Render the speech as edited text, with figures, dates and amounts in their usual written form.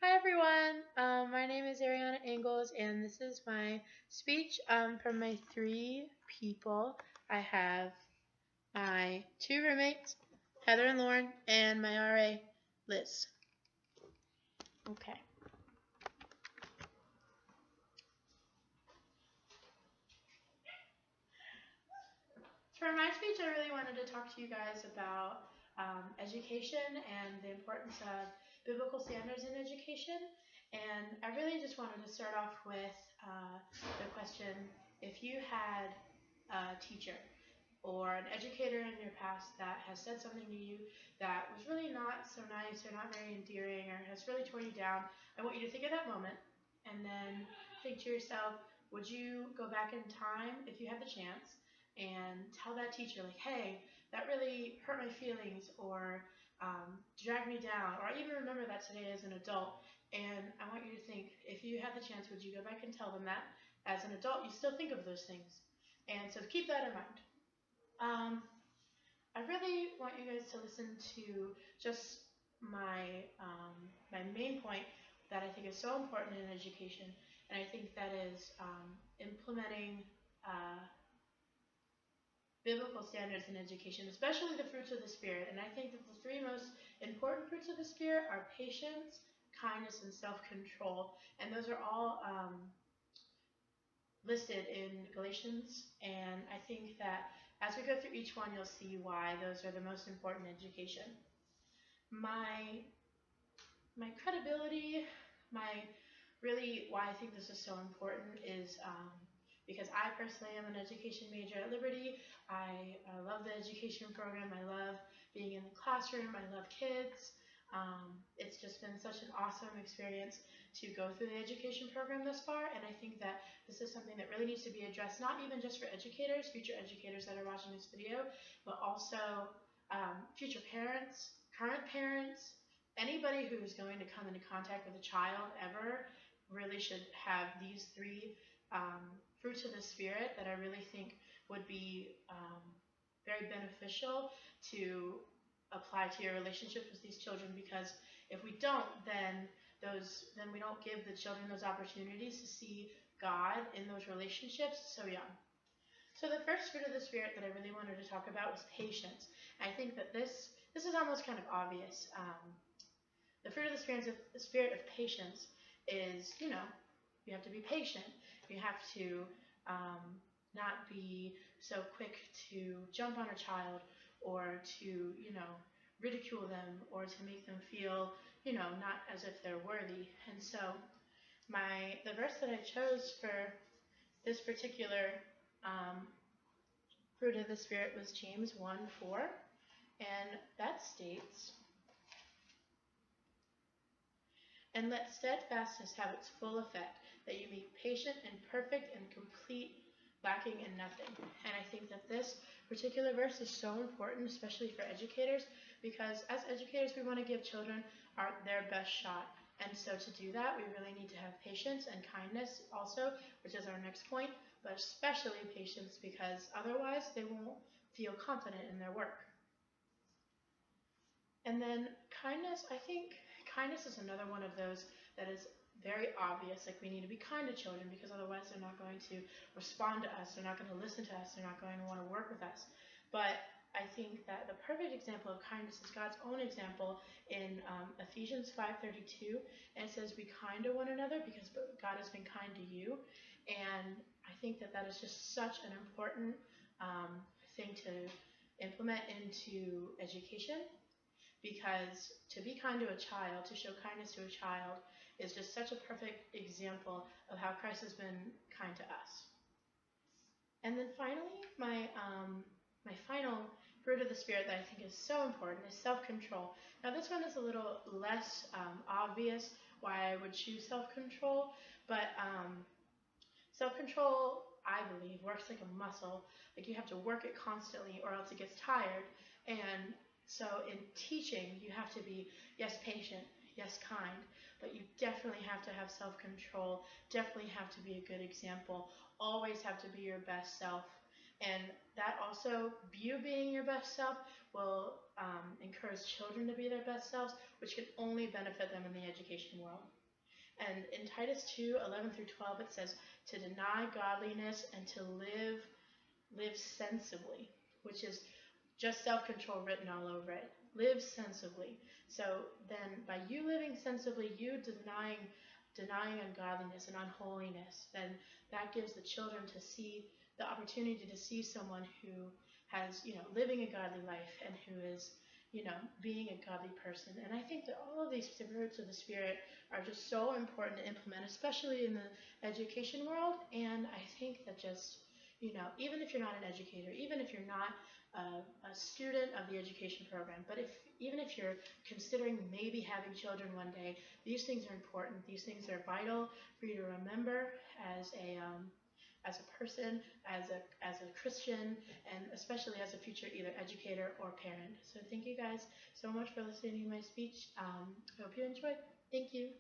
Hi everyone, my name is Ariana Ingalls and this is my speech from my three people. I have my two roommates, Heather and Lauren, and my RA, Liz. Okay. For my speech, I really wanted to talk to you guys about education and the importance of biblical standards in education. And I really just wanted to start off with the question, if you had a teacher or an educator in your past that has said something to you that was really not so nice or not very endearing or has really torn you down, I want you to think of that moment and then think to yourself, would you go back in time if you had the chance and tell that teacher, like, hey, that really hurt my feelings or dragged me down, or I even remember that today as an adult. And I want you to think, if you had the chance, would you go back and tell them that? As an adult, you still think of those things. And so keep that in mind. Um, I really want you guys to listen to just my main point that I think is so important in education, and I think that is implementing biblical standards in education, especially the fruits of the Spirit. And I think that the three most important fruits of the Spirit are patience, kindness, and self-control, and those are all listed in Galatians, and I think that as we go through each one, you'll see why those are the most important in education. My my credibility, my really why I think this is so important is because I personally am an education major at Liberty. I love the education program. I love being in the classroom. I love kids. It's just been such an awesome experience to go through the education program thus far, and I think that this is something that really needs to be addressed, not even just for educators, future educators that are watching this video, but also future parents, current parents, anybody who's going to come into contact with a child ever really should have these three fruits of the Spirit that I really think would be very beneficial to apply to your relationships with these children, because if we don't, then we don't give the children those opportunities to see God in those relationships so young. So the first fruit of the Spirit that I really wanted to talk about was patience. I think that this is almost kind of obvious. The fruit of the spirit of patience is, you have to be patient. You have to not be so quick to jump on a child or to, ridicule them or to make them feel, not as if they're worthy. And so the verse that I chose for this particular um, fruit of the Spirit was James 1:4, and that states, and let steadfastness have its full effect, that you be patient and perfect and complete, lacking in nothing. And I think that this particular verse is so important, especially for educators, because as educators, we want to give children their best shot. And so to do that, we really need to have patience and kindness also, which is our next point, but especially patience, because otherwise they won't feel confident in their work. And then kindness, I think kindness is another one of those that is very obvious. Like, we need to be kind to children because otherwise they're not going to respond to us, they're not going to listen to us, they're not going to want to work with us. But I think that the perfect example of kindness is God's own example in Ephesians 5:32, and it says, "Be kind to one another because God has been kind to you." And I think that that is just such an important thing to implement into education, because to be kind to a child, to show kindness to a child, is just such a perfect example of how Christ has been kind to us. And then finally, my final fruit of the Spirit that I think is so important is self-control. Now this one is a little less obvious why I would choose self-control, but self-control, I believe, works like a muscle. Like, you have to work it constantly or else it gets tired. And so in teaching, you have to be, yes, patient, yes, kind, but you definitely have to have self-control, definitely have to be a good example, always have to be your best self. And that also, you being your best self, will encourage children to be their best selves, which can only benefit them in the education world. And in Titus 2:11 through 12, it says to deny godliness and to live sensibly, which is just self-control written all over it. Live sensibly. So then by you living sensibly, you denying ungodliness and unholiness, then that gives the children to see the opportunity to see someone who has, living a godly life and who is, being a godly person. And I think that all of these fruits of the Spirit are just so important to implement, especially in the education world. And I think that just, even if you're not an educator, even if you're not a student of the education program, but even if you're considering maybe having children one day, these things are important. These things are vital for you to remember as a person, as a Christian, and especially as a future either educator or parent. So thank you guys so much for listening to my speech. I hope you enjoyed. Thank you.